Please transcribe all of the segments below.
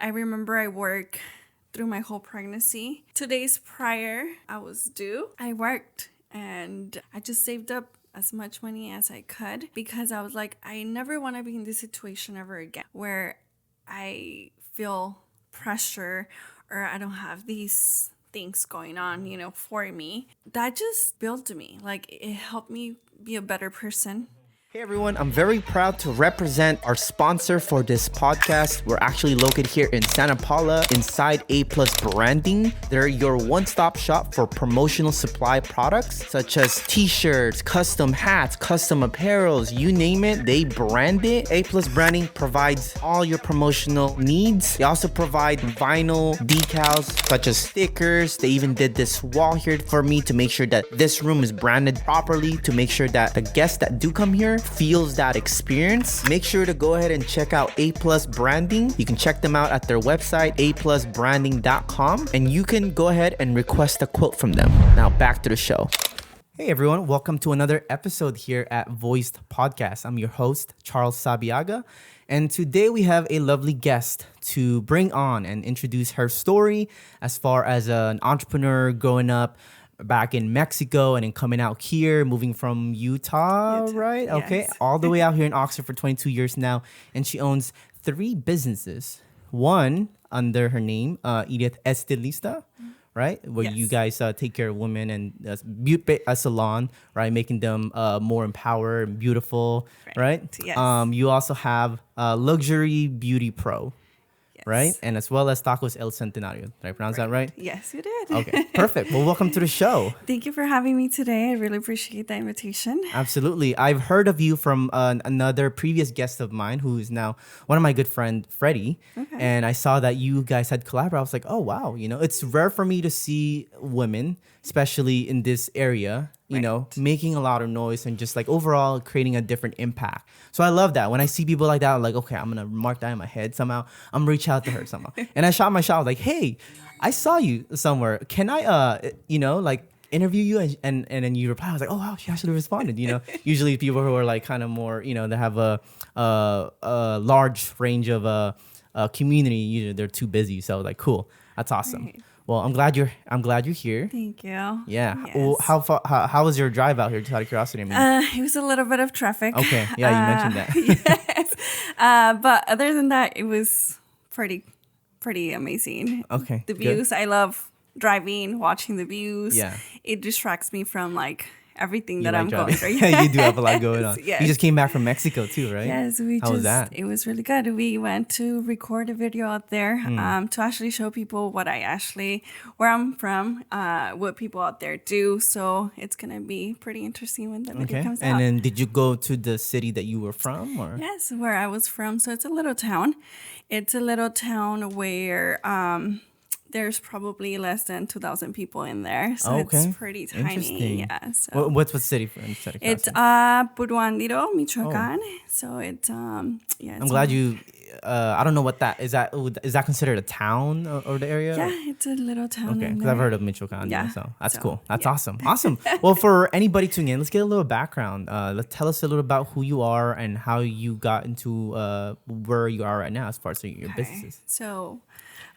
I remember I worked through my whole pregnancy. 2 days prior I was due, I worked and I just saved up as much money as I could because I was like, I never want to be in this situation ever again where I feel pressure or I don't have these things going on, for me. That just built me. Like, it helped me be a better person. Hey everyone, I'm very proud to represent our sponsor for this podcast. We're actually located here in Santa Paula inside A Plus Branding. They're your one-stop shop for promotional supply products such as t-shirts, custom hats, custom apparels, you name it, they brand it. A Plus Branding provides all your promotional needs. They also provide vinyl decals such as stickers. They even did this wall here for me to make sure that this room is branded properly, to make sure that the guests that do come here feels that experience. Make sure to go ahead and check out A Plus Branding. You can check them out at their website, aplusbranding.com, and you can go ahead and request a quote from them. Now back to the show. Hey everyone, welcome to another episode here at Voiced Podcast. I'm your host, Charles Sabiaga, and today we have a lovely guest to bring on and introduce her story as far as an entrepreneur growing up back in Mexico and then coming out here, moving from Utah, right? Yes. Okay, all the way out here in Oxford for 22 years now. And she owns 3 businesses. One under her name, Edith Eztilizta, right? Where you guys take care of women and a salon, right? Making them more empowered and beautiful, right? Yes. You also have Luxury Beauty Pro. Right? And as well as Tacos El Centenario. Did I pronounce that right? Yes, you did. Okay, perfect. Well, welcome to the show. Thank you for having me today. I really appreciate the invitation. Absolutely. I've heard of you from another previous guest of mine who is now one of my good friend, Freddie. Okay. And I saw that you guys had collaborated. I was like, oh, wow. It's rare for me to see women, especially in this area, making a lot of noise and just like overall creating a different impact. So I love that. When I see people like that, I'm like, okay, I'm going to mark that in my head somehow. I'm going to reach out to her somehow. And I shot my shot. I was like, hey, I saw you somewhere. Can I, interview you? And then you reply. I was like, oh, wow, she actually responded. Usually people who are like kind of more, they have a large range of community. Usually they're too busy. So like, cool. That's awesome. Right. Well, I'm glad you're here. Thank you. Yeah. Yes. Well, how was your drive out here? Just out of curiosity. It was a little bit of traffic. Okay. Yeah, you mentioned that. Yes. But other than that, it was pretty amazing. Okay. The views. Good. I love driving, watching the views. Yeah. It distracts me from like everything that I'm going through. You do have a lot going on. Yes. You just came back from Mexico too, right? Yes, How was that? It was really good. We went to record a video out there to actually show people where I'm from, what people out there do. So it's gonna be pretty interesting when the video comes out. And then did you go to the city that you were from, or? Yes, where I was from. So it's a little town. It's a little town where there's probably less than 2,000 people in there. So it's pretty tiny. Yeah. So. What's city? It's Puruandiro, Michoacan. Oh. So it's yeah. I'm glad you. I don't know what that is. Is that considered a town or the area? Yeah, it's a little town. Okay, because I've heard of Michoacan. Yeah, so that's cool. That's awesome. Well, for anybody tuning in, let's get a little background. Tell us a little about who you are and how you got into where you are right now as far as your businesses. So,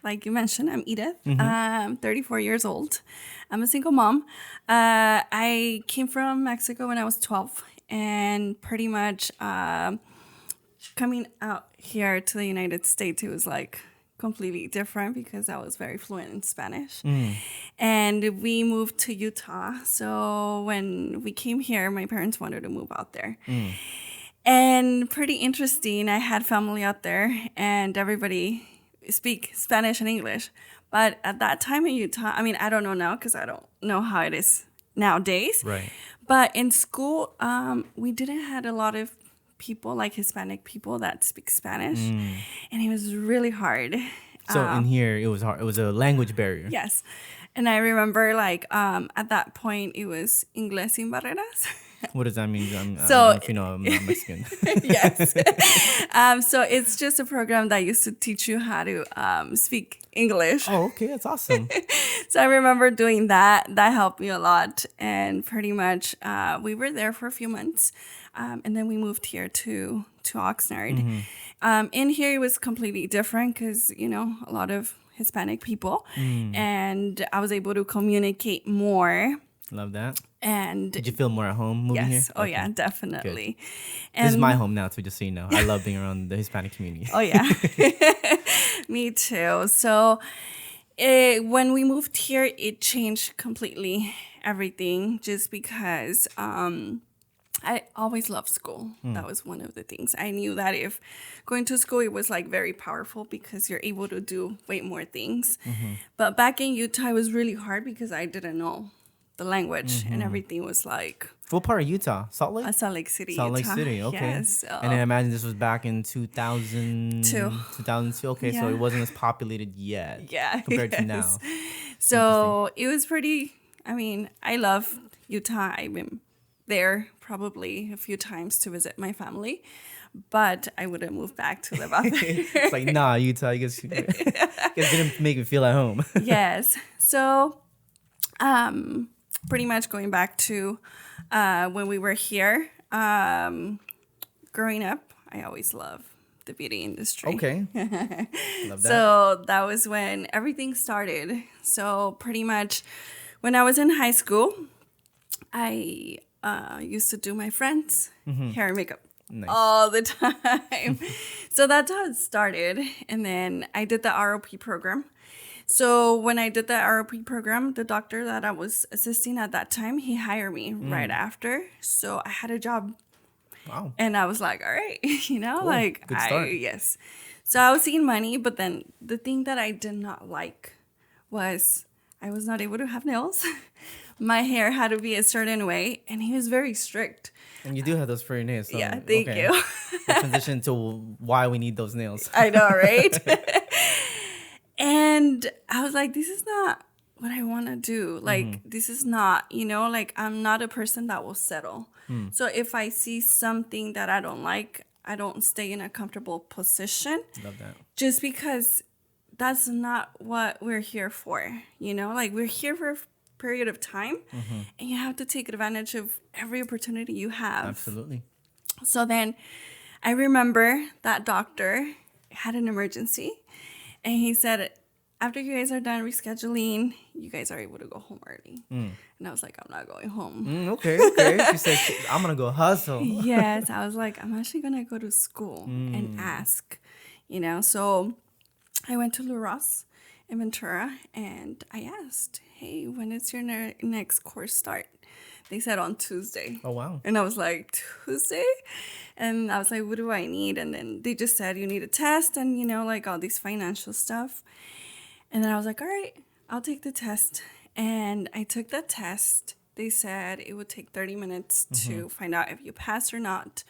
like you mentioned, I'm Edith. I'm 34 years old. I'm a single mom. I came from Mexico when I was 12, and pretty much coming out here to the United States, it was like completely different because I was very fluent in Spanish. And we moved to Utah. So when we came here, my parents wanted to move out there. And pretty interesting, I had family out there and everybody speak Spanish and English. But at that time in Utah, I mean, I don't know now because I don't know how it is nowadays. Right. But in school, we didn't have a lot of people, like Hispanic people, that speak Spanish. And it was really hard. So in here, it was hard. It was a language barrier. Yes. And I remember at that point, it was Inglés sin barreras. What does that mean? I don't know if you know, I'm not Mexican. Yes. So it's just a program that used to teach you how to speak English. Oh, okay. That's awesome. So I remember doing that. That helped me a lot. And pretty much we were there for a few months. and then we moved here to Oxnard. In here, it was completely different because, a lot of Hispanic people. And I was able to communicate more. Love that. And did you feel more at home moving here? Yes. Oh, yeah, definitely. This is my home now, too, just so you know. I love being around the Hispanic community. Oh, yeah. Me too. So when we moved here, it changed completely everything just because I always loved school. That was one of the things. I knew that if going to school, it was like very powerful because you're able to do way more things. But back in Utah, it was really hard because I didn't know the language and everything was like... What part of Utah? Salt Lake? Salt Lake City, Salt Lake Utah. City, okay. Yes. And I imagine this was back in 2002. Okay, so it wasn't as populated yet. Yeah. Compared to now. So it was pretty... I mean, I love Utah. I've been there probably a few times to visit my family, but I wouldn't move back to live out there. It's like, nah, Utah, you guys didn't make me feel at home. Yes. So pretty much going back to when we were here, growing up, I always loved the beauty industry. Okay. Love that. So that was when everything started. So pretty much when I was in high school, I used to do my friends' hair and makeup all the time. So that's how it started. And then I did the ROP program. So when I did the ROP program, the doctor that I was assisting at that time, he hired me right after. So I had a job. Wow. And I was like, all right, Cool. like, Good start. yes. So I was seeing money, but then the thing that I did not like was I was not able to have nails. My hair had to be a certain way, and he was very strict. And you do have those pretty nails. So, Yeah, thank you. We'll transition to why we need those nails. I know, right? And I was like, this is not what I want to do. Like, this is not, like I'm not a person that will settle. So if I see something that I don't like, I don't stay in a comfortable position. Love that. Just because that's not what we're here for. Like we're here for a period of time and you have to take advantage of every opportunity you have. Absolutely. So then I remember that doctor had an emergency and he said, after you guys are done rescheduling, you guys are able to go home early. And I was like, I'm not going home. Okay. She said, I'm going to go hustle. Yes. I was like, I'm actually going to go to school and ask, So I went to La Ross in Ventura and I asked, hey, when is your next course start? They said on Tuesday. Oh, wow. And I was like, Tuesday? And I was like, what do I need? And then they just said, you need a test and, like all these financial stuff. And then I was like, all right, I'll take the test. And I took the test. They said it would take 30 minutes to find out if you pass or not.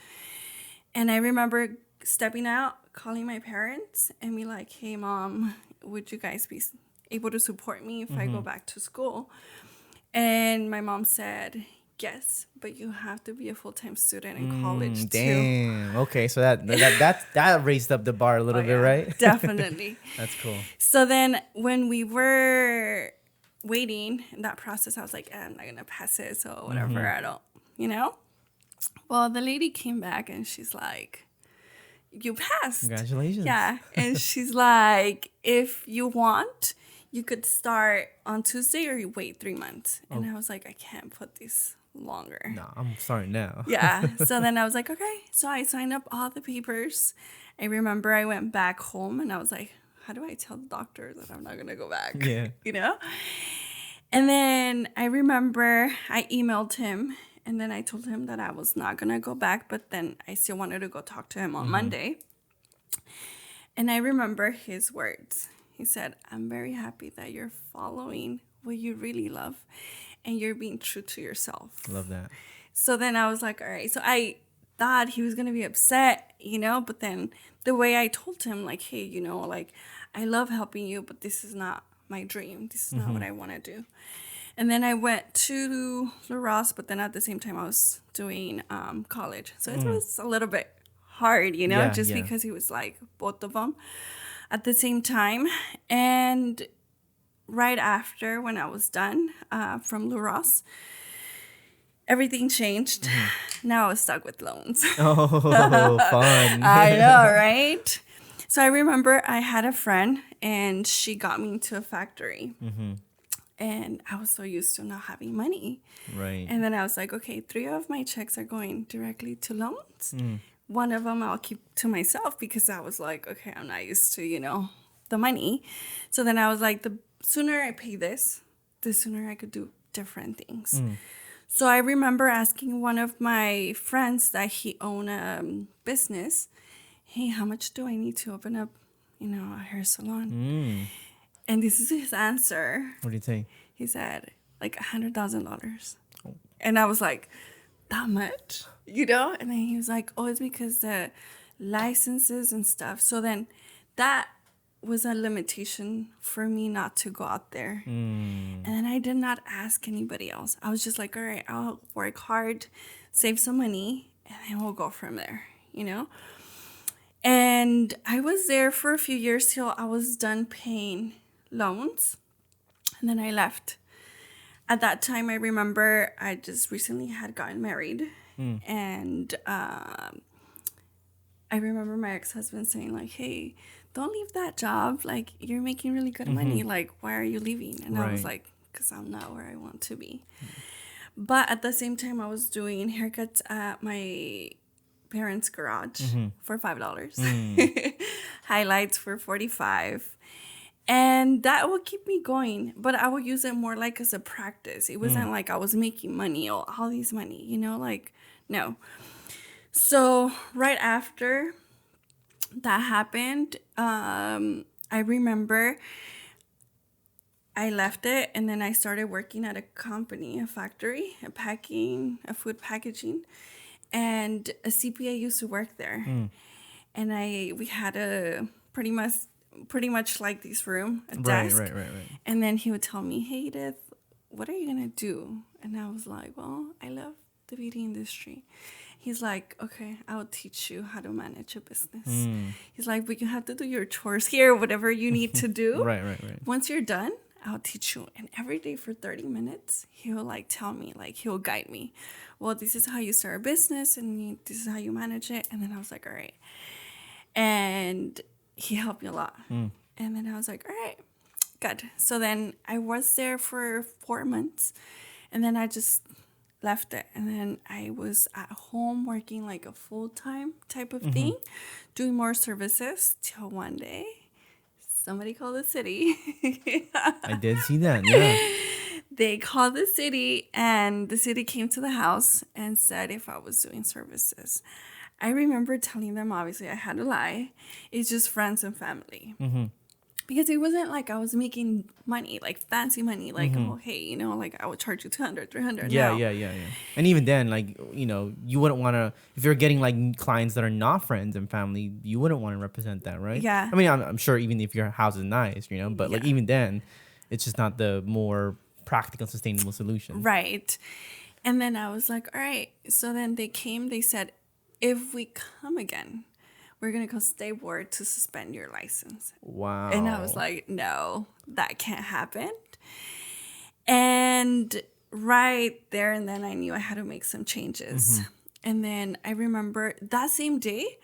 And I remember stepping out, calling my parents and be like, hey, Mom, would you guys be able to support me if I go back to school? And my mom said, yes, but you have to be a full-time student in college too. Damn. Okay, so that raised up the bar a little bit, right? Definitely. That's cool. So then when we were waiting in that process, I was like, I'm not going to pass it. So whatever, I don't, Well, the lady came back and she's like, you passed. Congratulations. Yeah. And she's like, if you want, you could start on Tuesday or you wait 3 months. And I was like, I can't put this longer. No, I'm sorry now. Yeah. So then I was like, okay. So I signed up all the papers. I remember I went back home and I was like, how do I tell the doctor that I'm not going to go back? Yeah. And then I remember I emailed him and then I told him that I was not going to go back, but then I still wanted to go talk to him on Monday. And I remember his words. He said, I'm very happy that you're following what you really love and you're being true to yourself. Love that. So then I was like, all right. So I thought he was going to be upset, but then the way I told him, like, hey, like, I love helping you, but this is not my dream. This is not what I want to do. And then I went to La Ross, but then at the same time I was doing college. So it was a little bit hard, because he was like both of them at the same time. And right after when I was done from La Ross, everything changed. Now I was stuck with loans. Oh, fun. I know, right? So I remember I had a friend and she got me into a factory. And I was so used to not having money. Right. And then I was like, okay, 3 of my checks are going directly to loans. One of them I'll keep to myself because I was like, okay, I'm not used to, the money. So then I was like, the sooner I pay this, the sooner I could do different things. So I remember asking one of my friends that he owned a business, hey, how much do I need to open up, a hair salon? And this is his answer. What do you think? He said, like $100,000. And I was like, that much? And then he was like, oh, it's because the licenses and stuff. So then that was a limitation for me not to go out there. And then I did not ask anybody else. I was just like, all right, I'll work hard, save some money, and then we'll go from there, And I was there for a few years till I was done paying loans. And then I left. At that time, I remember I just recently had gotten married. And I remember my ex-husband saying, like, hey, don't leave that job. Like, you're making really good money. Like, why are you leaving? And I was like, because I'm not where I want to be. But at the same time, I was doing haircuts at my parents' garage for $5. Highlights for $45. And that would keep me going. But I would use it more like as a practice. It wasn't like I was making money or all these money, like, no. So right after that happened, I remember I left it and then I started working at a company, a factory, a food packaging. And a CPA used to work there. And we had a pretty much like this room, a desk. Right. And then he would tell me, hey, Edith, what are you going to do? And I was like, well, I love the beauty industry. He's like, okay, I'll teach you how to manage a business. He's like, but you have to do your chores here, whatever you need to do. Right. Once you're done, I'll teach you. And every day for 30 minutes, he'll like tell me, like he'll guide me. Well, this is how you start a business and this is how you manage it. And then I was like, all right. And he helped me a lot. And then I was like, all right, good. So then I was there for 4 months and then I just left it. And then I was at home working like a full-time type of thing, doing more services till one day somebody called the city. I did see that, yeah. They called the city and the city came to the house and said if I was doing services. I remember telling them, obviously, I had to lie. It's just friends and family. Because it wasn't like I was making money, like fancy money. Like, oh, hey, like I would charge you $200, $300. Yeah. No. And even then, like, you wouldn't want to, if you're getting like clients that are not friends and family, you wouldn't want to represent that, right? Yeah. I mean, I'm sure even if your house is nice, but like even then, it's just not the more practical, sustainable solution. Right. And then I was like, all right. So then they came, they said, if we come again, we're going to go state board to suspend your license. Wow. And I was like, no, that can't happen. And right there and then I knew I had to make some changes. And then I remember that same day,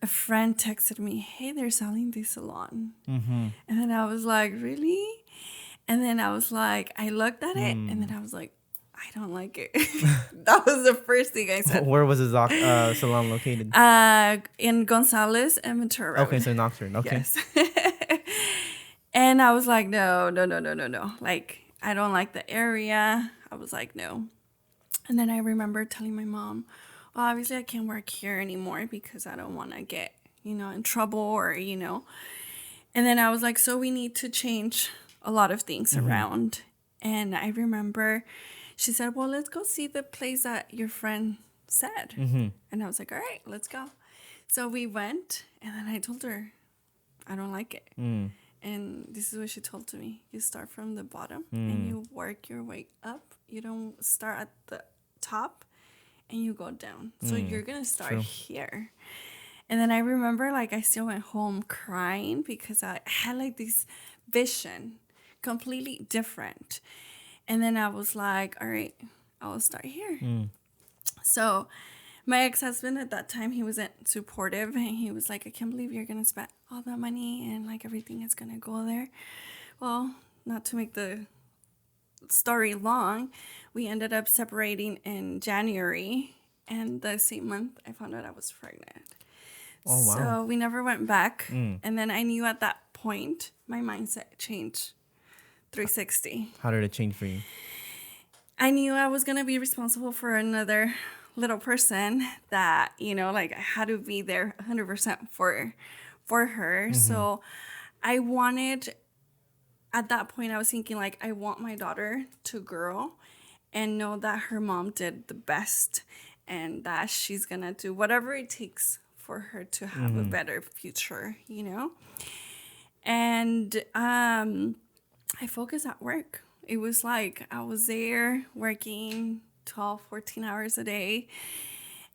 a friend texted me, hey, they're selling this salon. And then I was like, really? And then I was like, I looked at it and then I was like, I don't like it. That was the first thing I said. Where was the salon located? In Gonzales and Ventura Road. Okay, so in Oxford. Okay. Yes. And I was like, no. Like, I don't like the area. I was like, no. And then I remember telling my mom, well, obviously I can't work here anymore because I don't want to get, in trouble or. And then I was like, so we need to change a lot of things around. And I remember she said, well, let's go see the place that your friend said. And I was like, all right, let's go. So we went, and then I told her, I don't like it. And this is what she told to me. You start from the bottom, and you work your way up. You don't start at the top, and you go down. So you're going to start here. And then I remember, like, I still went home crying because I had, like, this vision, completely different. And then I was like, all right, I'll start here. So my ex-husband at that time, he wasn't supportive, and he was like, I can't believe you're gonna spend all that money and like everything is gonna go there. Well, not to make the story long, we ended up separating in January, and the same month I found out I was pregnant. Oh, wow. So we never went back. And then I knew at that point my mindset changed 360. How did it change for you? I knew I was going to be responsible for another little person, that, you know, like I had to be there 100% for her. So I wanted, at that point I was thinking like, I want my daughter to grow and know that her mom did the best and that she's going to do whatever it takes for her to have a better future, you know? And I focused at work. It was like I was there working 12, 14 hours a day.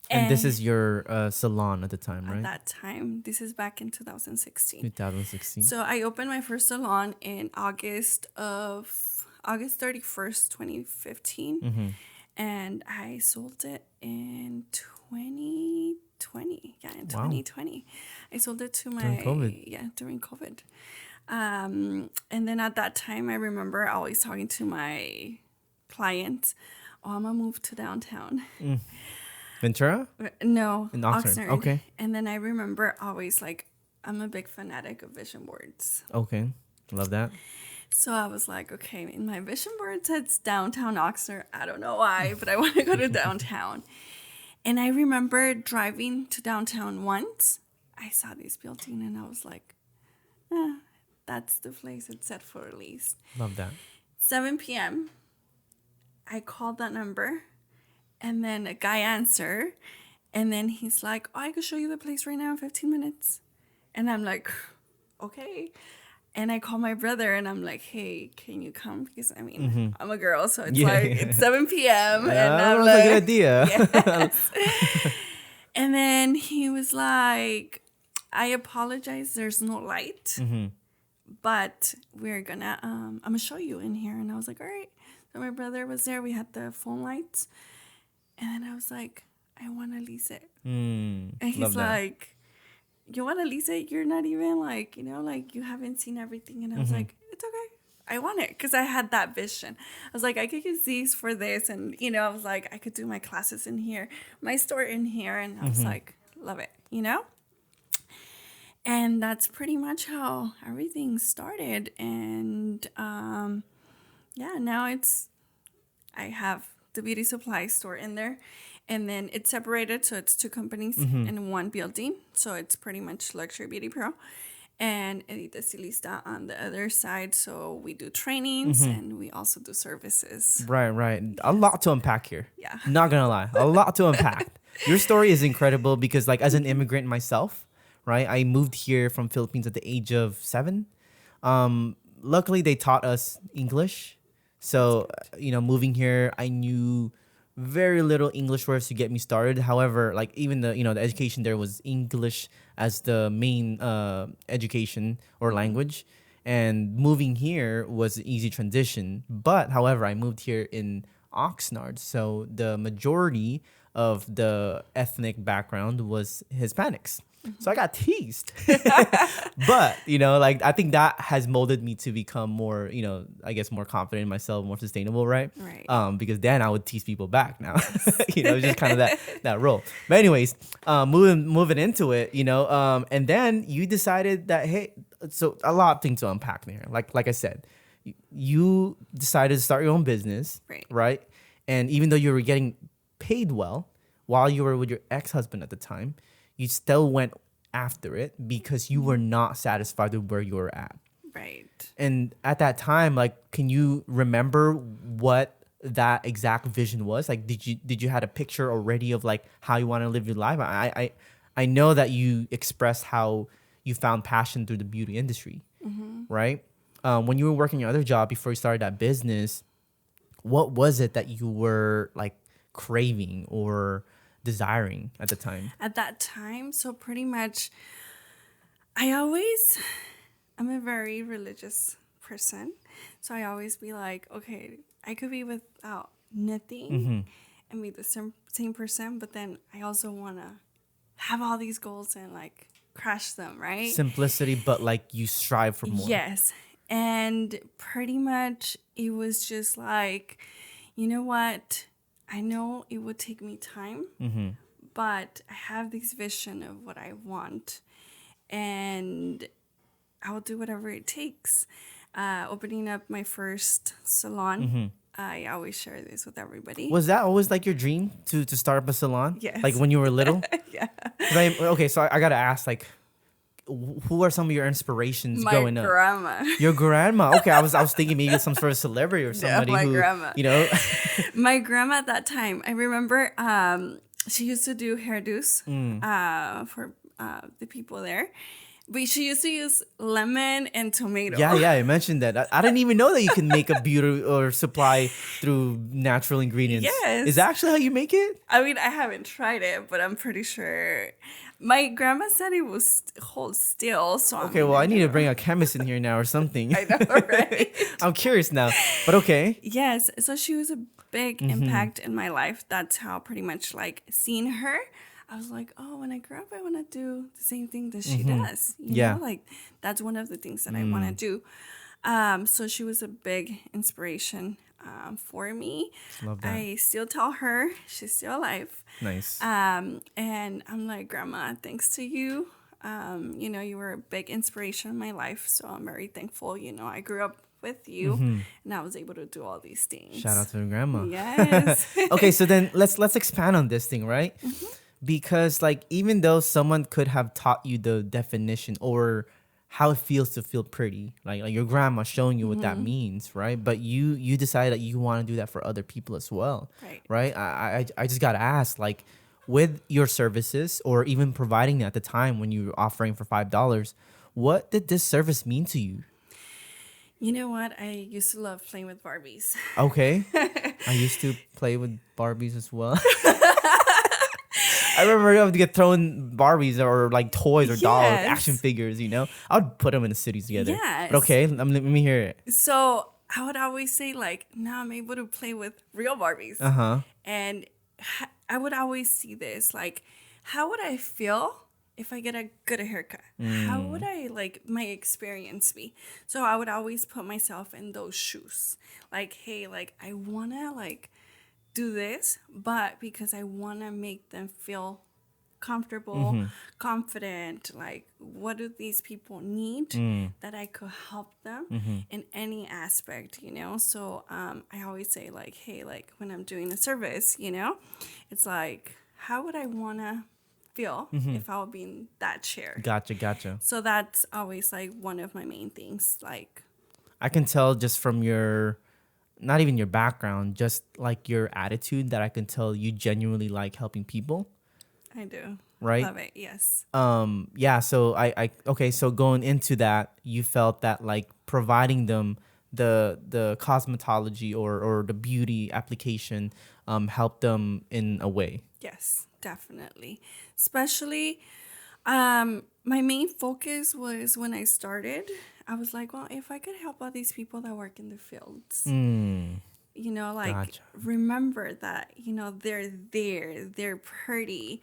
And this is your salon at the time, right? At that time, this is back in 2016. 2016. So I opened my first salon in August 31st, 2015. And I sold it in 2020. Yeah, in 2020. I sold it to my... During COVID. Yeah, during COVID. And then at that time, I remember always talking to my clients, oh, I'm going to move to downtown. Ventura? No, In Oxnard. Okay. And then I remember always like, I'm a big fanatic of vision boards. Okay. Love that. So I was like, okay, in my vision board says downtown Oxnard. I don't know why, but I want to go to downtown. And I remember driving to downtown once. I saw this building and I was like, that's the place it's set for release. Love that. 7 p.m. I called that number, and then a guy answered, and then he's like, oh, I could show you the place right now in 15 minutes. And I'm like, okay. And I call my brother, and I'm like, hey, can you come? Because, I mean, I'm a girl, so it's it's 7 p.m. And I'm that's like, a good idea. Yes. And then he was like, I apologize, there's no light. But we're gonna, I'm gonna show you in here. And I was like, all right. So my brother was there. We had the phone lights. And then I was like, I want to lease it. And he's like, you want to lease it? You're not even like, you know, like you haven't seen everything. And I was like, it's okay. I want it. Because I had that vision. I was like, I could use these for this. And, you know, I was like, I could do my classes in here, my store in here. And I was like, love it, you know? And that's pretty much how everything started. And now I have the beauty supply store in there. And then it's separated, so it's two companies in one building. So it's pretty much Luxury Beauty Pro. And Edith Eztilizta on the other side. So we do trainings and we also do services. Right. A lot to unpack here. Yeah. Not gonna lie. A lot to unpack. Your story is incredible because like as an immigrant myself, right? I moved here from Philippines at the age of 7. Luckily, they taught us English. So, you know, moving here, I knew very little English words to get me started. However, like even the education there was English as the main education or language. And moving here was an easy transition. But, however, I moved here in Oxnard. So the majority of the ethnic background was Hispanics. So I got teased. But, like I think that has molded me to become more, I guess more confident in myself, more sustainable, right? Right. Because then I would tease people back now. It's just kind of that role. But anyways, moving into it, and then you decided that, hey, so a lot of things to unpack there. Like I said, you decided to start your own business, right? And even though you were getting paid well while you were with your ex-husband at the time, you still went after it because you were not satisfied with where you were at. Right. And at that time, like, can you remember what that exact vision was? Like, did you had a picture already of like how you want to live your life? I know that you expressed how you found passion through the beauty industry, right? When you were working your other job before you started that business, what was it that you were like craving or desiring at the time? At that time, so pretty much, I'm a very religious person. So I always be like, okay, I could be without nothing and be the same person, but then I also want to have all these goals and like crush them, right? Simplicity, but like you strive for more. Yes. And pretty much it was just like, you know what? I know it would take me time, but I have this vision of what I want, and I'll do whatever it takes. Opening up my first salon, I always share this with everybody. Was that always like your dream to start up a salon? Yes. Like when you were little? Yeah. Okay, so I gotta ask, like, who are some of your inspirations growing up? My grandma. Your grandma. Okay, I was thinking maybe some sort of celebrity or somebody my who, grandma. you know. My grandma at that time, I remember she used to do hairdos for the people there. But she used to use lemon and tomato. Yeah, I mentioned that. I didn't even know that you can make a beauty or supply through natural ingredients. Yes. Is that actually how you make it? I mean, I haven't tried it, but I'm pretty sure. My grandma said it was hold still, so Okay, well, I need to bring a chemist in here now or something. I know, right? I'm curious now, but okay. Yes, so she was a big impact in my life. That's how pretty much like seeing her, I was like, oh, when I grow up, I want to do the same thing that she does. You know, like that's one of the things that I want to do. So she was a big inspiration for me. Love that. I still tell her she's still alive. Nice. And I'm like, Grandma, thanks to you. You know, you were a big inspiration in my life. So I'm very thankful. You know, I grew up with you and I was able to do all these things. Shout out to your grandma. Yes. Okay, so then let's expand on this thing, right? Because like even though someone could have taught you the definition or how it feels to feel pretty, like your grandma showing you what that means, right? But you decide that you want to do that for other people as well, right? I just gotta ask, like, with your services or even providing it at the time when you were offering for $5, what did this service mean to you? You know what? I used to love playing with Barbies. Okay, I used to play with Barbies as well. I remember I would get thrown Barbies or like toys or dolls, action figures, you know? I would put them in the cities together. Yes. But okay, let me hear it. So I would always say like, now I'm able to play with real Barbies. And I would always see this, like, how would I feel if I get a good haircut? How would I, like, my experience be? So I would always put myself in those shoes. Like, hey, like, I want to, like, do this, but because I want to make them feel comfortable, confident, like what do these people need that I could help them in any aspect, you know? So I always say like, hey, like when I'm doing a service, you know, it's like, how would I want to feel if I would be in that chair? Gotcha. So that's always like one of my main things. Like, I can tell just from your, not even your background, just like your attitude, that I can tell you genuinely like helping people. I do. Right? Love it. Yes. Yeah, so I okay, so going into that, you felt that like providing them the cosmetology or the beauty application helped them in a way. Yes, definitely. Especially my main focus was when I started, I was like, well, if I could help all these people that work in the fields, you know, like remember that, you know, they're there, they're pretty,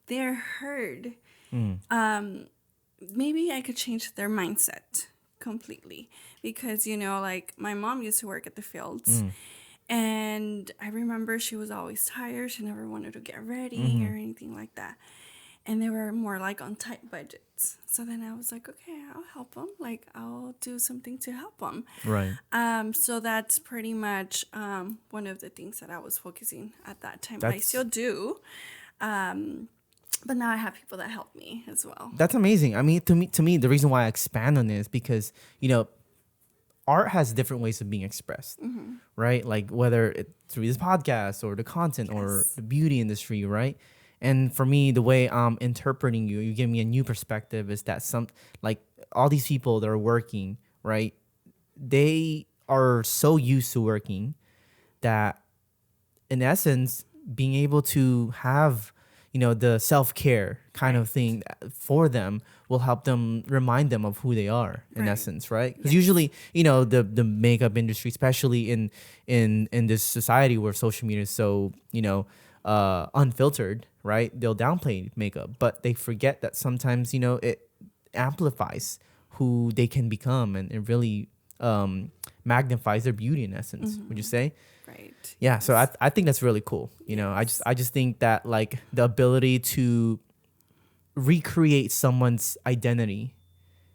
they're heard. Maybe I could change their mindset completely because, you know, like my mom used to work at the fields and I remember she was always tired. She never wanted to get ready or anything like that. And they were more like on tight budgets. So then I was like, okay, I'll help them. Like, I'll do something to help them. Right. So that's pretty much one of the things that I was focusing at that time. I still do. But now I have people that help me as well. That's amazing. I mean, to me, the reason why I expand on this is because, you know, art has different ways of being expressed, right? Like whether it's through this podcast or the content or the beauty industry, right? And for me, the way I'm interpreting you give me a new perspective is that some, like all these people that are working, right? They are so used to working that in essence, being able to have, the self-care kind of thing for them will help them remind them of who they are in essence, right? Because usually, the makeup industry, especially in this society where social media is so, unfiltered, right? They'll downplay makeup, but they forget that sometimes, it amplifies who they can become, and it really magnifies their beauty in essence. Would you say? Right. Yeah. So I think that's really cool. I just think that like the ability to recreate someone's identity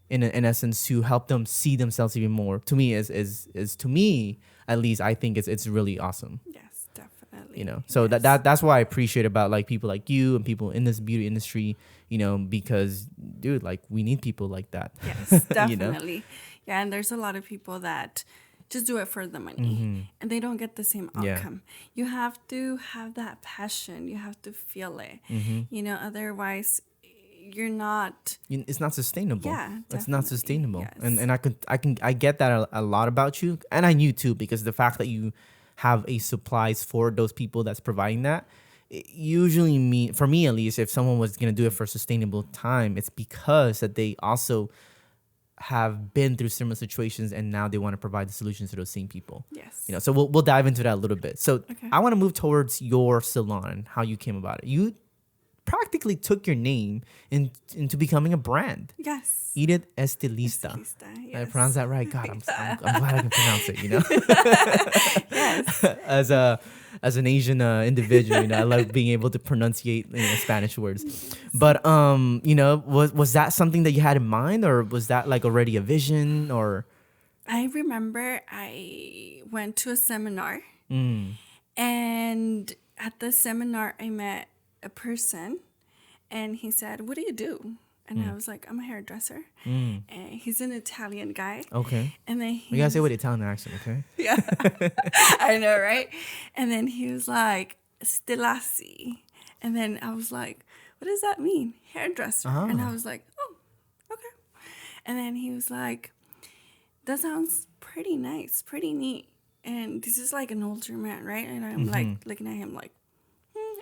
in essence to help them see themselves even more, to me is to me at least, I think it's really awesome. Yes, definitely. So that's why I appreciate about like people like you and people in this beauty industry, because dude, like we need people like that. Yes, definitely. Yeah, and there's a lot of people that just do it for the money and they don't get the same outcome. You have to have that passion. You have to feel it. Otherwise you're not. It's not sustainable. Yeah, definitely. It's not sustainable. Yes. And I get that a lot about you, and I knew too, because the fact that you have a supplies for those people that's providing that, it usually mean, for me at least, if someone was gonna do it for sustainable time, it's because that they also have been through similar situations and now they want to provide the solutions to those same people. Yes. So we'll dive into that a little bit. So I want to move towards your salon, how you came about it. You practically took your name into becoming a brand. Yes. Edith Eztilizta. Yes. I pronounced that right. God, I'm glad I can pronounce it. Yes. As an Asian individual, I love being able to pronunciate Spanish words. But was that something that you had in mind, or was that like already a vision? Or I remember I went to a seminar, and at the seminar I met a person, and he said, "What do you do?" And I was like, "I'm a hairdresser." And he's an Italian guy. Okay. And then you gotta say with Italian accent, okay? Yeah. I know, right? And then he was like, "Stilasi." And then I was like, "What does that mean?" Hairdresser. And I was like, "Oh, okay." And then he was like, "That sounds pretty nice, pretty neat." And this is like an older man, right? And I'm like looking at him like,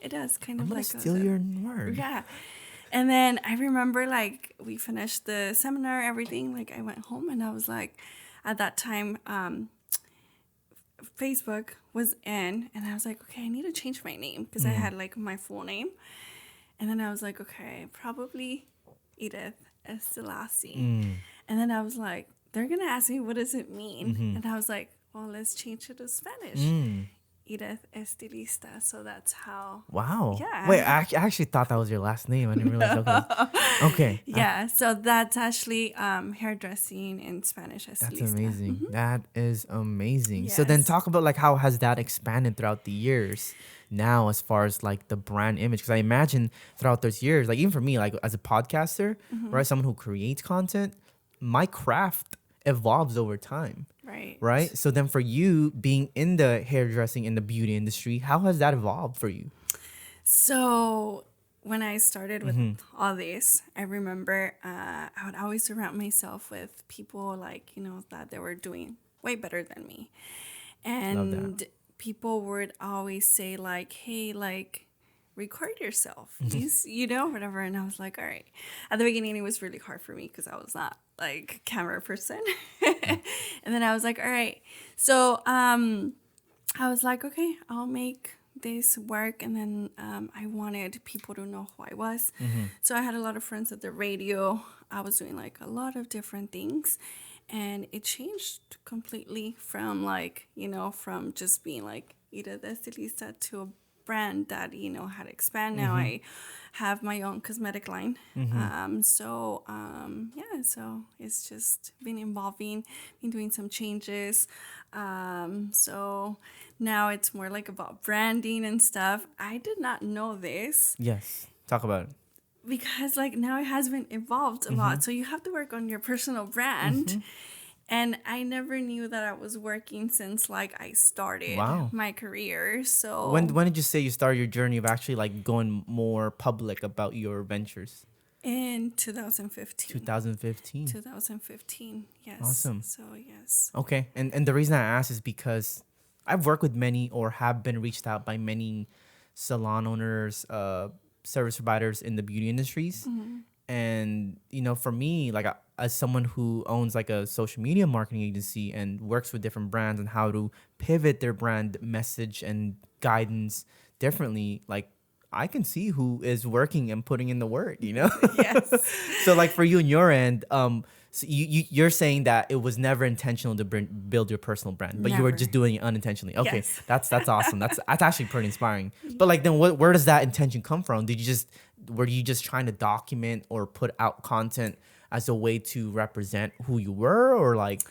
it does kind of like steal your word. Yeah. And then I remember like we finished the seminar, everything. Like I went home and I was like, at that time, Facebook was in, and I was like, okay, I need to change my name because I had like my full name. And then I was like, okay, probably Edith Eztilizta. And then I was like, they're gonna ask me what does it mean, and I was like, well, let's change it to Spanish. Edith Eztilizta. So that's how. Wow. Yeah. Wait, I actually thought that was your last name. I didn't realize. Okay. Yeah. So that's actually hairdressing in Spanish. That's amazing. That is amazing. Yes. So then talk about like how has that expanded throughout the years now as far as like the brand image? Because I imagine throughout those years, like even for me, like as a podcaster, right, someone who creates content, my craft evolves over time. Right. So then for you being in the hairdressing in the beauty industry, how has that evolved for you? So when I started with all this, I remember I would always surround myself with people like, that they were doing way better than me. And people would always say like, hey, like, record yourself, whatever. And I was like, all right. At the beginning, it was really hard for me because I was not like a camera person. And then I was like, all right. So I was like, okay, I'll make this work. And then I wanted people to know who I was. So I had a lot of friends at the radio. I was doing like a lot of different things. And it changed completely from like, from just being like Edith Eztilizta to a brand that had to expand. Now I have my own cosmetic line. So it's just been evolving, been doing some changes. So now it's more like about branding and stuff. I did not know this. Yes, talk about it. Because like now it has been evolved a lot. So you have to work on your personal brand. And I never knew that I was working since like I started my career. So when did you say you started your journey of actually like going more public about your ventures? In 2015. 2015. 2015. Yes. Awesome. So yes. Okay. And the reason I ask is because I've worked with many or have been reached out by many salon owners, service providers in the beauty industries. And, for me, like as someone who owns like a social media marketing agency and works with different brands and how to pivot their brand message and guidance differently, like I can see who is working and putting in the work, Yes. So like for you and your end, so you're saying that it was never intentional to build your personal brand, but you were Never. just doing it unintentionally. Okay, Yes. that's awesome. That's actually pretty inspiring. But like then where does that intention come from? Were you just trying to document or put out content as a way to represent who you were, or like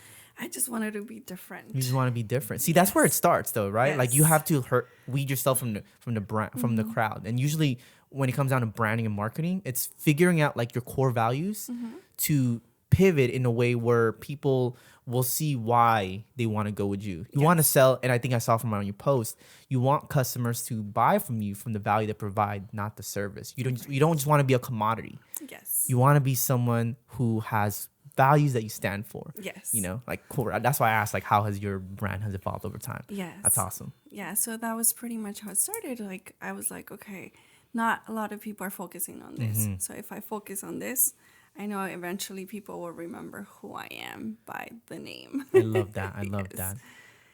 I just wanted to be different. you just want to be different? See, that's where it starts though, right? Like you Yes. have to weed yourself from the brand, from the crowd. And usually when it comes down to branding and marketing, it's figuring out like your core values to pivot in a way where people will see why they want to go with you. You want to sell, and I think I saw from on your post, you want customers to buy from you from the value they provide, not the service. You don't just want to be a commodity. Yes. You want to be someone who has values that you stand for. Yes. Like cool. That's why I asked like how has your brand has evolved over time. Yes. That's awesome. Yeah, so that was pretty much how it started. Like I was like, okay, not a lot of people are focusing on this. So if I focus on this, I know eventually people will remember who I am by the name. I love that. I love that.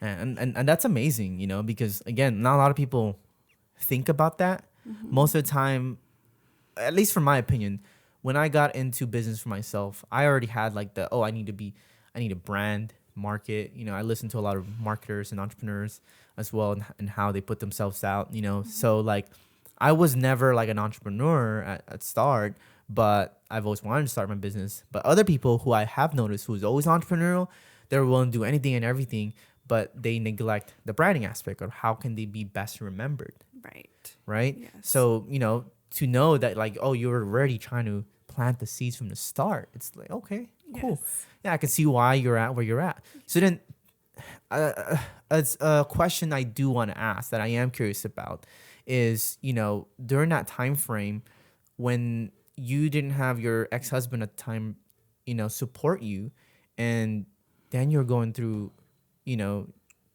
And that's amazing, because again, not a lot of people think about that. Most of the time, at least from my opinion, when I got into business for myself, I already had like I need a brand, market. I listen to a lot of marketers and entrepreneurs as well, and how they put themselves out, So like I was never like an entrepreneur at start, but I've always wanted to start my business. But other people who I have noticed who's always entrepreneurial, they're willing to do anything and everything, but they neglect the branding aspect of how can they be best remembered. Right. Yes. So, to know that like, oh, you're already trying to plant the seeds from the start. It's like, okay, cool. Yes. Yeah, I can see why you're at where you're at. So then as a question I do want to ask that I am curious about is, during that time frame when you didn't have your ex-husband at the time, support you, and then you're going through,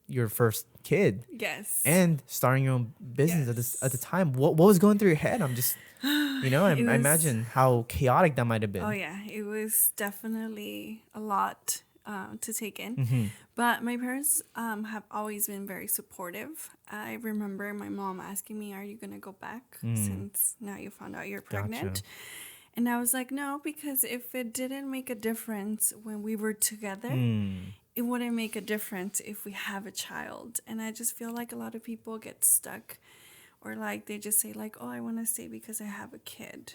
your first kid Yes. and starting your own business at the time. What was going through your head? I'm just, I imagine how chaotic that might have been. Oh yeah, it was definitely a lot to take in. But my parents have always been very supportive. I remember my mom asking me, "Are you gonna go back since now you found out you're pregnant?" Gotcha. And I was like, "No, because if it didn't make a difference when we were together, it wouldn't make a difference if we have a child." And I just feel like a lot of people get stuck, or like they just say like, "Oh, I want to stay because I have a kid."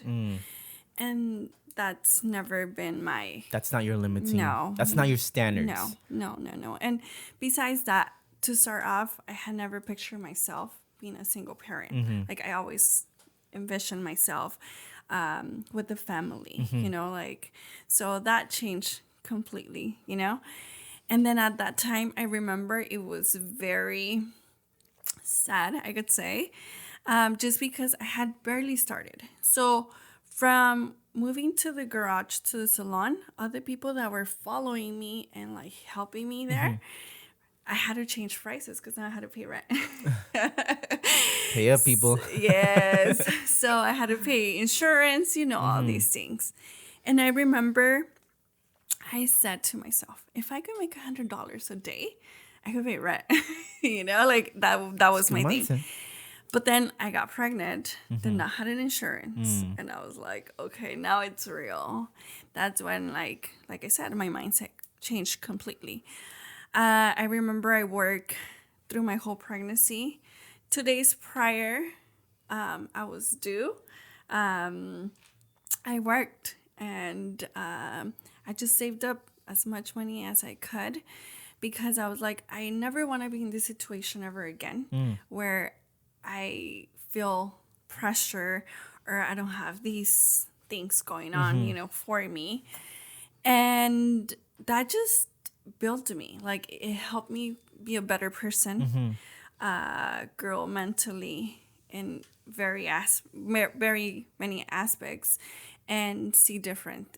And that's never been That's not your limiting. No. That's not your standards. No. And besides that, to start off, I had never pictured myself being a single parent. Like I always envisioned myself with the family, so that changed completely, And then at that time, I remember it was very sad, I could say, just because I had barely started. So from moving to the garage to the salon, other people that were following me and like helping me there, I had to change prices because now I had to pay rent. Pay up, people. Yes. So I had to pay insurance, all these things. And I remember I said to myself, if I could make $100 a day, I could pay rent. Like that was my thing. Mindset. But then I got pregnant, then I had an insurance, and I was like, okay, now it's real. That's when, like I said, my mindset changed completely. I remember I worked through my whole pregnancy. 2 days prior, I was due. I worked, and I just saved up as much money as I could, because I was like, I never want to be in this situation ever again, where I feel pressure or I don't have these things going on, for me. And that just built me. Like it helped me be a better person, grow mentally in very many aspects, and see different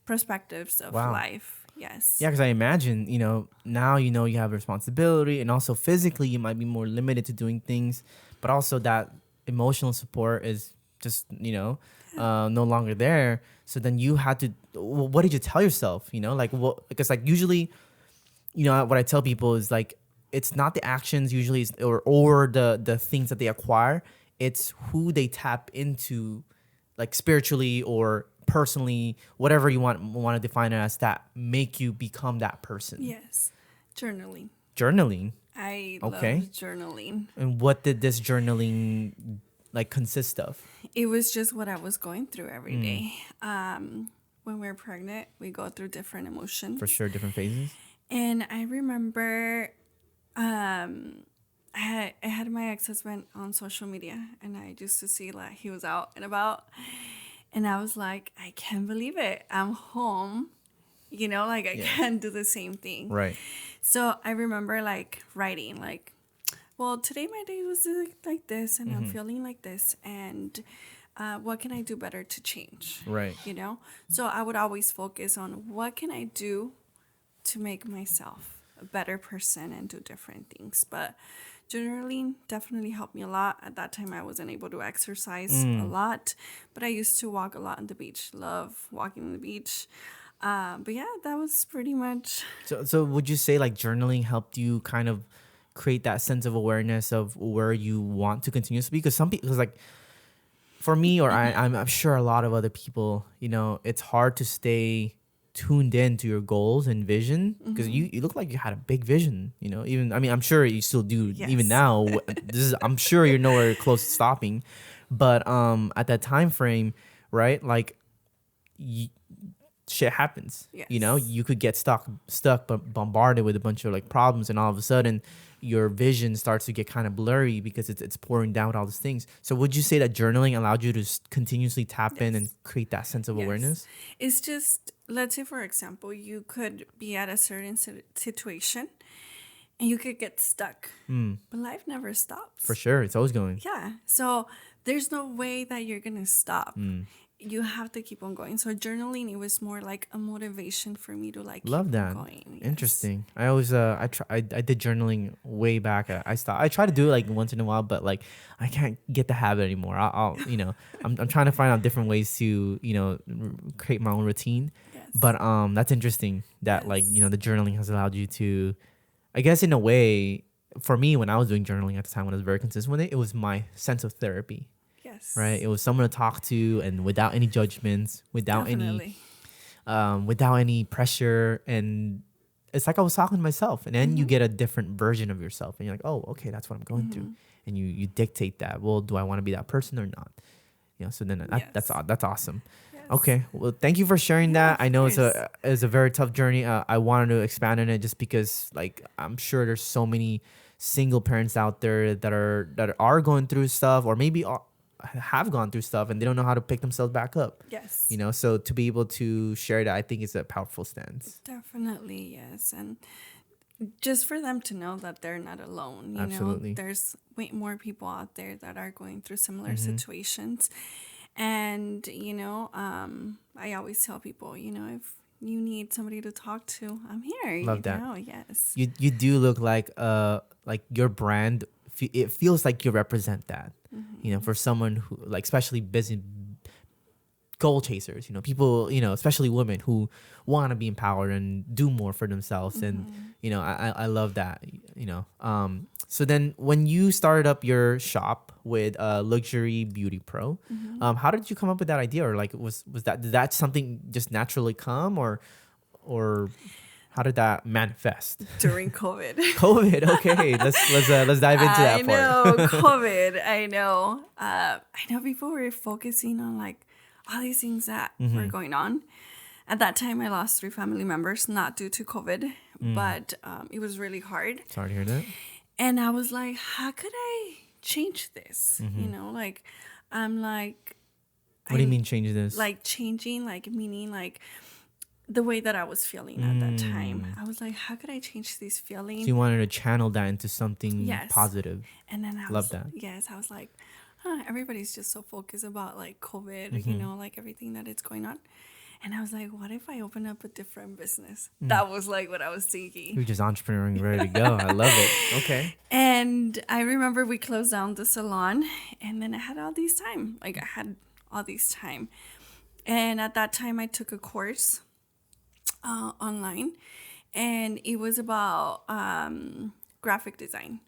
perspectives of life. Yes. Yeah, because I imagine, now you have a responsibility, and also physically you might be more limited to doing things, but also that emotional support is just, no longer there. So then you had to, what did you tell yourself? Like what, because like usually, what I tell people is like, it's not the actions usually or the things that they acquire. It's who they tap into, like spiritually or personally, whatever you want to define it as, that make you become that person. Yes. Journaling. Journaling. I Okay. love journaling. And what did this journaling like consist of? It was just what I was going through every day. When we're pregnant, we go through different emotions. For sure, different phases. And I remember I had my ex-husband on social media, and I used to see like he was out and about. And I was like, I can't believe it. I'm home. Like I can't do the same thing. Right. So I remember like writing like, well, today my day was like this, and I'm feeling like this, and what can I do better to change? Right. So I would always focus on what can I do to make myself a better person and do different things. But journaling definitely helped me a lot. At that time, I wasn't able to exercise a lot, but I used to walk a lot on the beach. Love walking on the beach. But yeah, that was pretty much. So would you say like journaling helped you kind of create that sense of awareness of where you want to continue to be? Because like for me, or I'm sure a lot of other people, it's hard to stay tuned in to your goals and vision, because you look like you had a big vision, even, I mean, I'm sure you still do. Yes. Even now. I'm sure you're nowhere close to stopping, but at that time frame, right, like shit happens. Yes. You could get stuck but bombarded with a bunch of like problems, and all of a sudden your vision starts to get kind of blurry because it's pouring down with all these things. So would you say that journaling allowed you to continuously tap in and create that sense of awareness? It's just, let's say, for example, you could be at a certain situation and you could get stuck, but life never stops. For sure. It's always going. Yeah. So there's no way that you're going to stop. You have to keep on going. So journaling, it was more like a motivation for me to like love keep that. on going. Yes. Interesting. I always I did journaling way back. I try to do it like once in a while, but like I can't get the habit anymore. I'll I'm trying to find out different ways to create my own routine. Yes. But that's interesting that like the journaling has allowed you to, I guess in a way, for me when I was doing journaling at the time, when I was very consistent with it was my sense of therapy. Yes. Right. It was someone to talk to, and without any judgments, without Definitely. any pressure. And it's like I was talking to myself, and then you get a different version of yourself, and you're like, oh, okay, that's what I'm going through. And you dictate that. Well, do I want to be that person or not? So then that's awesome. Yes. Okay. Well, thank you for sharing that. I know it's a very tough journey. I wanted to expand on it just because like I'm sure there's so many single parents out there that are going through stuff, or maybe have gone through stuff, and they don't know how to pick themselves back up. Yes. So to be able to share that, I think is a powerful stance. Definitely, yes. And just for them to know that they're not alone. Absolutely. There's way more people out there that are going through similar situations. And, I always tell people, if you need somebody to talk to, I'm here. Love that. Yes. You do look like your brand. It feels like you represent that. For someone who, like, especially busy goal chasers, people, especially women who want to be empowered and do more for themselves. And, I love that, So then when you started up your shop with Luxury Beauty Pro, how did you come up with that idea? Or like, did that something just naturally come, or how did that manifest? During COVID. COVID. Okay. Let's dive into that part. I know, COVID. I know. I know people were focusing on like all these things that were going on. At that time, I lost 3 family members, not due to COVID, but it was really hard. Sorry to hear that. And I was like, how could I change this? Like, I'm like. What do you mean change this? Like changing, like meaning like the way that I was feeling at that time. I was like, how could I change these feelings? So you wanted to channel that into something positive. And then I love that. Yes, I was like, everybody's just so focused about like COVID, like everything that is going on. And I was like, what if I open up a different business? That was like what I was thinking. You're just entrepreneuring, ready to go. I love it. Okay. And I remember we closed down the salon, and then I had all this time. And at that time, I took a course online, and it was about graphic design.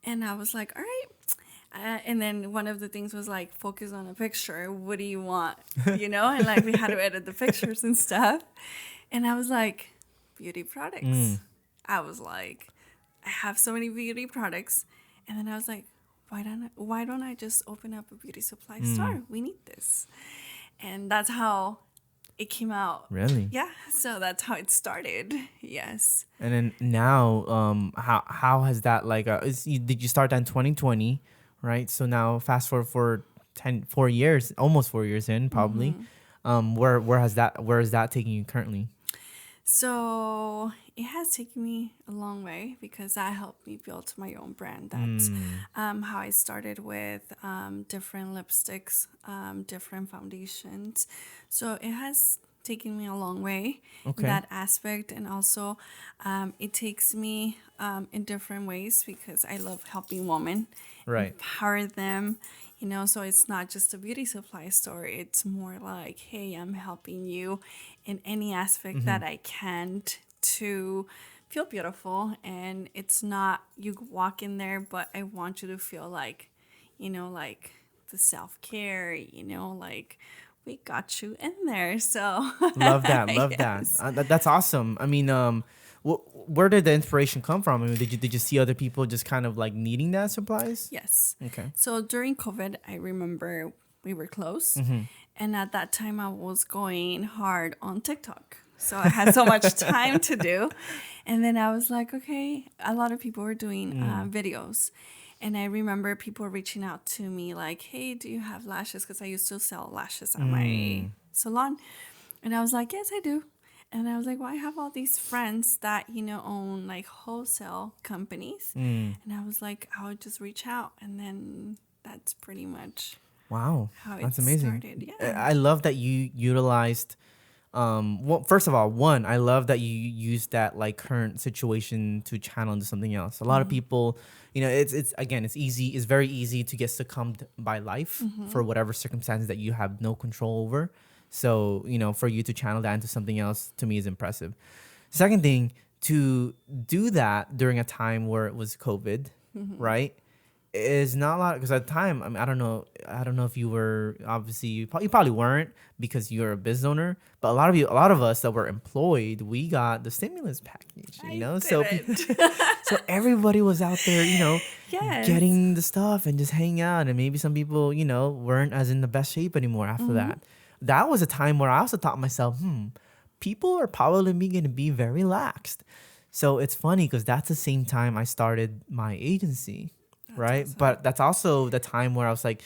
And I was like, all right. And then one of the things was like, focus on a picture. What do you want? And like we had to edit the pictures and stuff. And I was like, beauty products. I was like, I have so many beauty products. And then I was like, why don't I just open up a beauty supply store? We need this. And that's how it came out. Really? Yeah. So that's how it started. Yes. And then now, how has that did you start that in 2020, right? So now fast forward for 4 years, almost 4 years in probably. Where is that taking you currently? So it has taken me a long way because that helped me build my own brand. That's how I started with different lipsticks, different foundations. So it has taken me a long way in that aspect. And also it takes me in different ways because I love helping women, empower them. So it's not just a beauty supply store. It's more like, hey, I'm helping you in any aspect that I can to feel beautiful. And it's not you walk in there, but I want you to feel like, like the self-care, like we got you in there. So love that. Yes. That's awesome. I mean, where did the inspiration come from? I mean, did you see other people just kind of like needing that supplies? Yes. Okay. So during COVID, I remember we were close, and at that time I was going hard on TikTok. So I had so much time to do, and then I was like, okay, a lot of people were doing videos, and I remember people reaching out to me like, hey, do you have lashes? Because I used to sell lashes at my salon, and I was like, yes, I do. And I was like, well, I have all these friends that, own like wholesale companies. And I was like, I would just reach out. And then that's pretty much how that's amazing. Started. Yeah. I love that you utilized, well, first of all, I love that you used that like current situation to channel into something else. A lot of people, it's very easy to get succumbed by life for whatever circumstances that you have no control over. So, for you to channel that into something else, to me, is impressive. Second thing, to do that during a time where it was COVID, right, is not a lot. Because at the time, I mean, I don't know if you were, obviously, you probably weren't because you're a business owner. But a lot of us that were employed, we got the stimulus package, so everybody was out there, getting the stuff and just hanging out. And maybe some people, weren't as in the best shape anymore after that. That was a time where I also thought to myself, people are probably going to be very laxed. So it's funny because that's the same time I started my agency, right? Awesome. But that's also the time where I was like,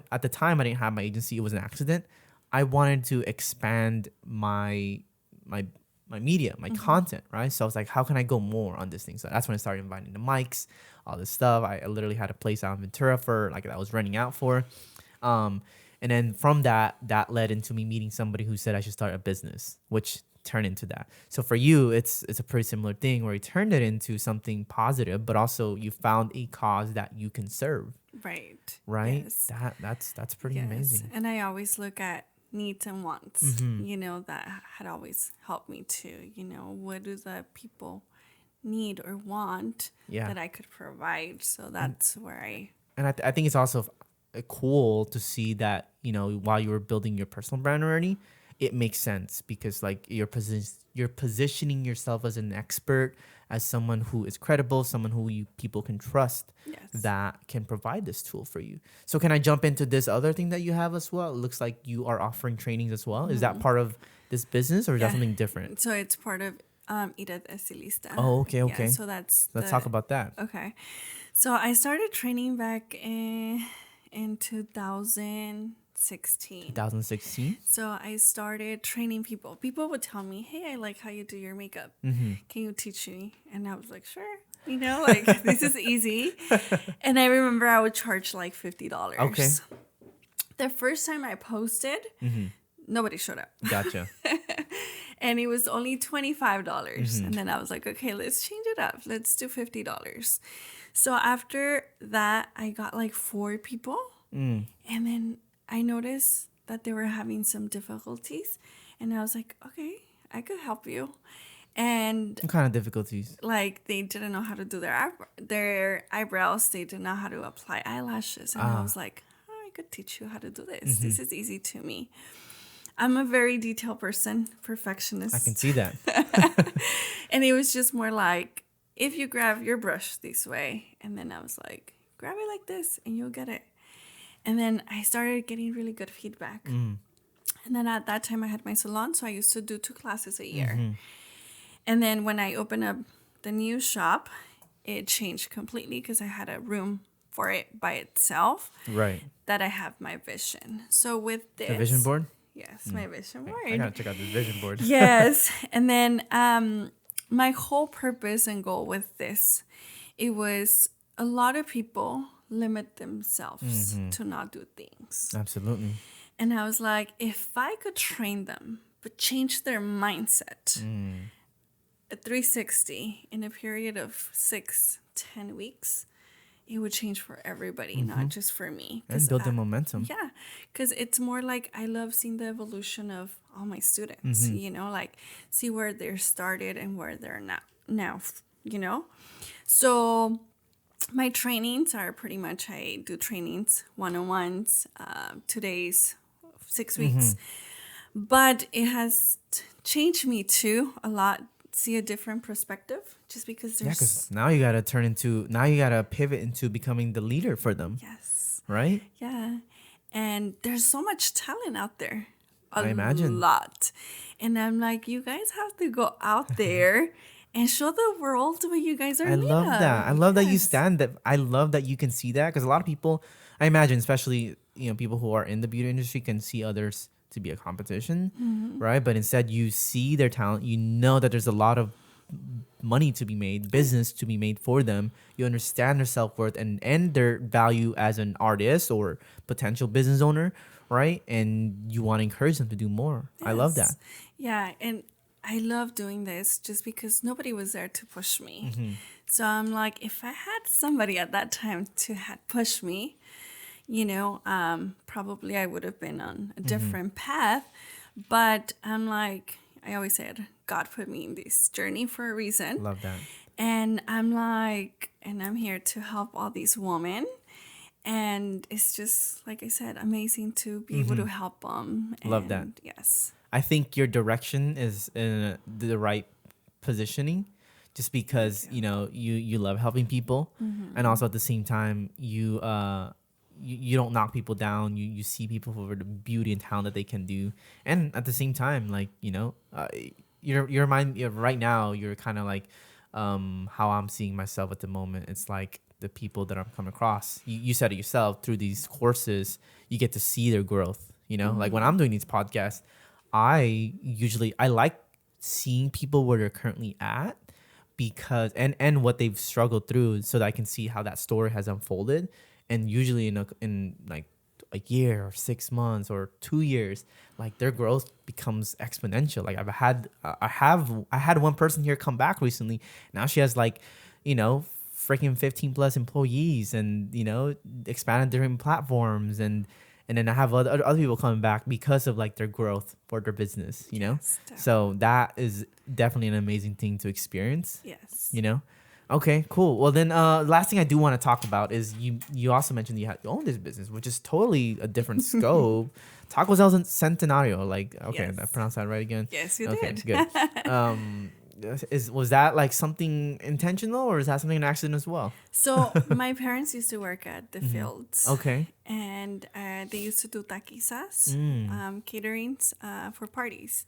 at the time I didn't have my agency. It was an accident. I wanted to expand my media, my content, right? So I was like, how can I go more on this thing? So that's when I started inviting the mics, all this stuff. I literally had a place out in Ventura that I was renting out for. And then from that led into me meeting somebody who said I should start a business, which turned into that. So for you, it's a pretty similar thing where you turned it into something positive, but also you found a cause that you can serve. Right. Yes. That's pretty amazing. And I always look at needs and wants, that had always helped me too. What do the people need or want that I could provide? So that's where I... And I think it's also cool to see that, while you were building your personal brand already, it makes sense because like you're positioning yourself as an expert, as someone who is credible, someone who people can trust, that can provide this tool for you. So can I jump into this other thing that you have as well? It looks like you are offering trainings as well. Is that part of this business or is that something different? So it's part of Edith Eztilizta. Oh, okay. Yeah, so let's talk about that. Okay. So I started training back in 2016. 2016? So I started training people. People would tell me, hey, I like how you do your makeup. Can you teach me? And I was like, sure. This is easy. And I remember I would charge like $50. Okay. The first time I posted, nobody showed up. Gotcha. And it was only $25. And then I was like, okay, let's change it up. Let's do $50. So after that, I got like 4 people. And then I noticed that they were having some difficulties. And I was like, okay, I could help you. And What kind of difficulties? like they didn't know how to do their eyebrows. They didn't know how to apply eyelashes. And I was like, oh, I could teach you how to do this. This is easy to me. I'm a very detailed person, perfectionist. I can see that. And it was just more like, if you grab your brush this way, and then I was like, grab it like this and you'll get it. And then I started getting really good feedback. And then at that time I had my salon, so I used to do 2 classes a year. And then when I opened up the new shop, it changed completely because I had a room for it by itself. Right. That I have my vision. So with this... The vision board? Yes, my vision board. I gotta check out this vision board. Yes. And then my whole purpose and goal with this, it was a lot of people limit themselves to not do things. Absolutely. And I was like, if I could train them, but change their mindset at 360 in a period of 6-10 weeks, it would change for everybody, not just for me. And build the momentum. Yeah, because it's more like I love seeing the evolution of all my students, you know, like see where they're started and where they're now, you know. So my trainings are pretty much, I do trainings, one-on-ones, 2 days, 6 weeks. But it has changed me too a lot, see a different perspective, just because there's... Yeah, because now you gotta pivot into becoming the leader for them. Yes. Right? Yeah. And there's so much talent out there. I imagine. A lot. And I'm like, you guys have to go out there and show the world what you guys are I made love of. that. I love that you Yes. stand that. I love that you can see that, because a lot of people, I imagine, especially, you know, people who are in the beauty industry can see others to be a competition, right? But instead you see their talent, you know that there's a lot of money to be made, business to be made for them. You understand their self-worth and their value as an artist or potential business owner, right? And you want to encourage them to do more. I love that. Yes. Yeah, and I love doing this just because nobody was there to push me. So I'm like, if I had somebody at that time to had pushed me, you know, probably I would have been on a different path. But I'm like, I always said, God put me in this journey for a reason. Love that. And I'm like, and I'm here to help all these women. And it's just, like I said, amazing to be able to help them. Love that. Yes. I think your direction is in the right positioning, just because you know you love helping people, and also at the same time you don't knock people down. You see people for the beauty and talent that they can do, and at the same time, like, you know, your mind right now, you're kind of like how I'm seeing myself at the moment. It's like the people that I'm coming across. You said it yourself, through these courses, you get to see their growth. You know, like when I'm doing these podcasts, I like seeing people where they're currently at, because and what they've struggled through, so that I can see how that story has unfolded. And usually in like a year or 6 months or 2 years, like their growth becomes exponential. Like I had one person here come back recently. Now she has, like, you know, freaking 15 plus employees, and, you know, expanded different platforms, and then I have other people coming back because of, like, their growth for their business, you know? Yes, So that is definitely an amazing thing to experience. Yes. You know? Okay, cool. Well, then last thing I do want to talk about is you also mentioned you own this business, which is totally a different scope. Taco Bell Centenario. Like, okay, Yes. I pronounced that right again? Yes, you okay, did. Good. Was that like something intentional, or is that something an accident as well? So my parents used to work at the fields. Okay. And they used to do taquizas, caterings for parties.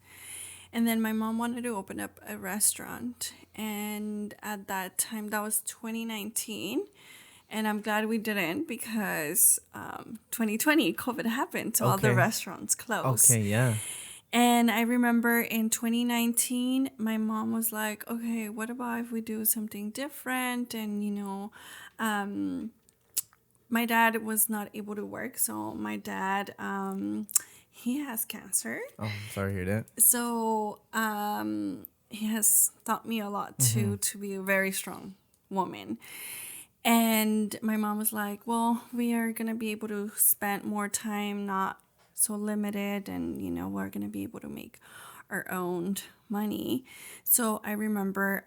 And then my mom wanted to open up a restaurant. And at that time, that was 2019. And I'm glad we didn't, because 2020, COVID happened. So all the Okay. restaurants closed. Okay, yeah. And I remember in 2019, my mom was like, okay, what about if we do something different? And, you know, my dad was not able to work. So my dad, He has cancer. Oh, I'm sorry to hear that. So he has taught me a lot to be a very strong woman. And my mom was like, well, we are going to be able to spend more time, not so limited. And, we're going to be able to make our own money. So I remember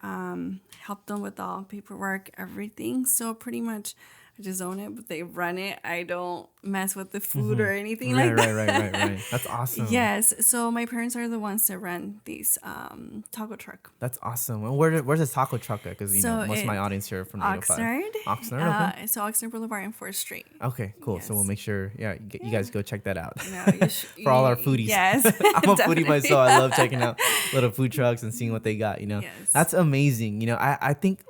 helped them with all paperwork, everything. So pretty much I just own it, but they run it. I don't mess with the food or anything like that. Right. That's awesome. Yes. So my parents are the ones that run these taco truck. That's awesome. And where's this taco truck at? Because most of my audience here are from 805. Oxnard. Okay. So Oxnard Boulevard and 4th Street. Okay, cool. Yes. So we'll make sure, you guys go check that out. No, For all our foodies. Yes. I'm a foodie myself. I love checking out little food trucks and seeing what they got. Yes. That's amazing. I think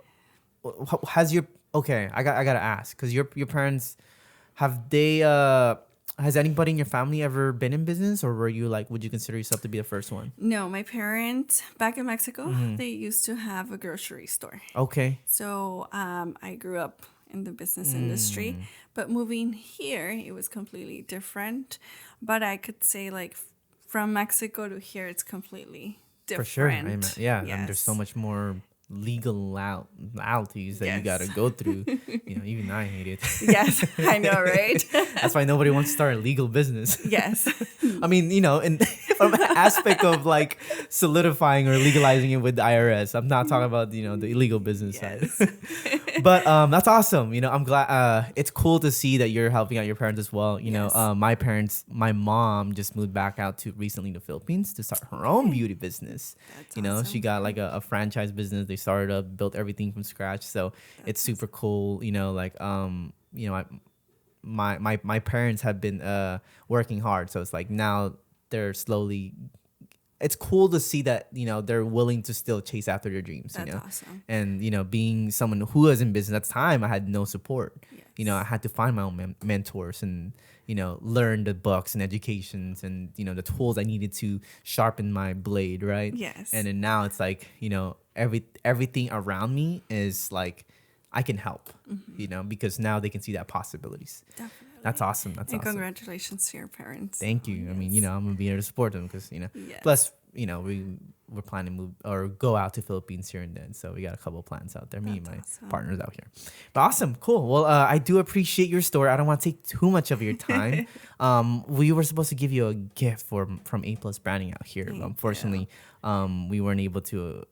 I gotta ask, because your parents, have they has anybody in your family ever been in business, or would you consider yourself to be the first one? No, my parents back in Mexico, they used to have a grocery store. Okay. So I grew up in the business industry, but moving here, it was completely different. But I could say from Mexico to here, it's completely different. For sure. Yes. There's so much more legalities that you gotta go through. Even I hate it. Yes, I know, right? That's why nobody wants to start a legal business. Yes. I mean, from an aspect of solidifying or legalizing it with the IRS. I'm not talking about the illegal business side. But that's awesome. I'm glad. It's cool to see that you're helping out your parents as well. My mom just moved back out to recently the Philippines to start her own beauty business. That's awesome. She got a franchise business. They started up, built everything from scratch. So it's super cool. My parents have been working hard. So it's now they're slowly. It's cool to see that they're willing to still chase after their dreams. That's awesome. And being someone who was in business at the time, I had no support. Yes. I had to find my own mentors and learn the books and educations and the tools I needed to sharpen my blade, right? Yes. And then now it's everything around me is I can help, because now they can see that possibilities. Definitely. That's awesome. That's and awesome. Congratulations to your parents. Thank you. Yes. I mean, I'm gonna be here to support them because Yes. Plus, we're planning to move or go out to Philippines here and then, so we got a couple of plans out there. Me and my partners out here. But awesome, cool. Well, I do appreciate your story. I don't want to take too much of your time. We were supposed to give you a gift from A+ Branding out here, but unfortunately, we weren't able to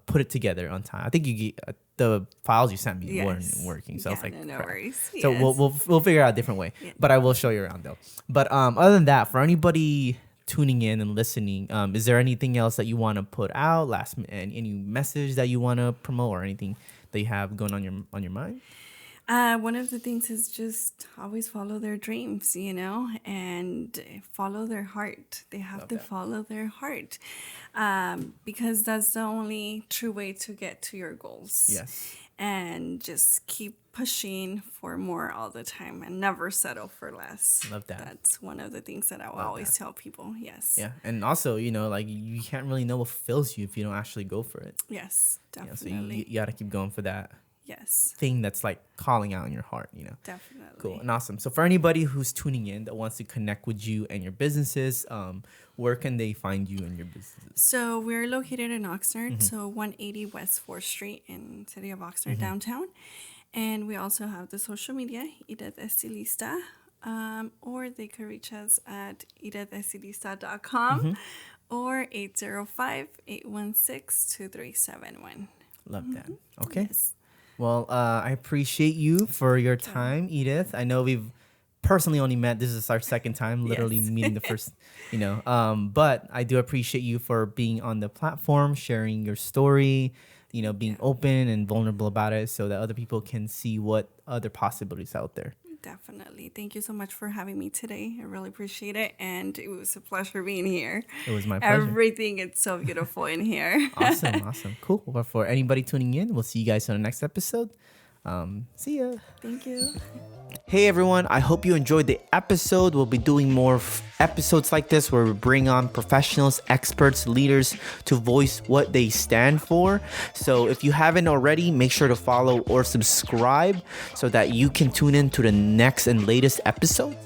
put it together on time. I think the files you sent me weren't working, so I was like, no crap. worries. So we'll figure out a different way. Yeah. But I will show you around though. But other than that, for anybody tuning in and listening, is there anything else that you want to put out any message that you want to promote or anything that you have going on your mind? One of the things is just always follow their dreams, and follow their heart. They have to follow their heart, because that's the only true way to get to your goals. Yes. And just keep pushing for more all the time and never settle for less. Love that. That's one of the things that I will always tell people. Yes. Yeah. And also, you can't really know what fulfills you if you don't actually go for it. Yes, definitely. So you got to keep going for that. Yes. Thing that's calling out in your heart, Definitely. Cool and awesome. So for anybody who's tuning in that wants to connect with you and your businesses, where can they find you and your businesses? So we're located in Oxnard, so 180 West 4th Street in City of Oxnard downtown. And we also have the social media, Edith Eztilizta, or they could reach us at editheztilizta.com or 805-816-2371. Love that. Okay. Yes. Well, I appreciate you for your time, Edith. I know we've personally only met. This is our second time, literally meeting the first, but I do appreciate you for being on the platform, sharing your story, being open and vulnerable about it so that other people can see what other possibilities out there. Definitely. Thank you so much for having me today. I really appreciate it. And it was a pleasure being here. It was my pleasure. Everything is so beautiful in here. Awesome. Cool. Well, for anybody tuning in, we'll see you guys on the next episode. See ya. Thank you. Hey everyone, I hope you enjoyed the episode. We'll be doing more episodes like this where we bring on professionals, experts, leaders to voice what they stand for. So if you haven't already, make sure to follow or subscribe so that you can tune in to the next and latest episode.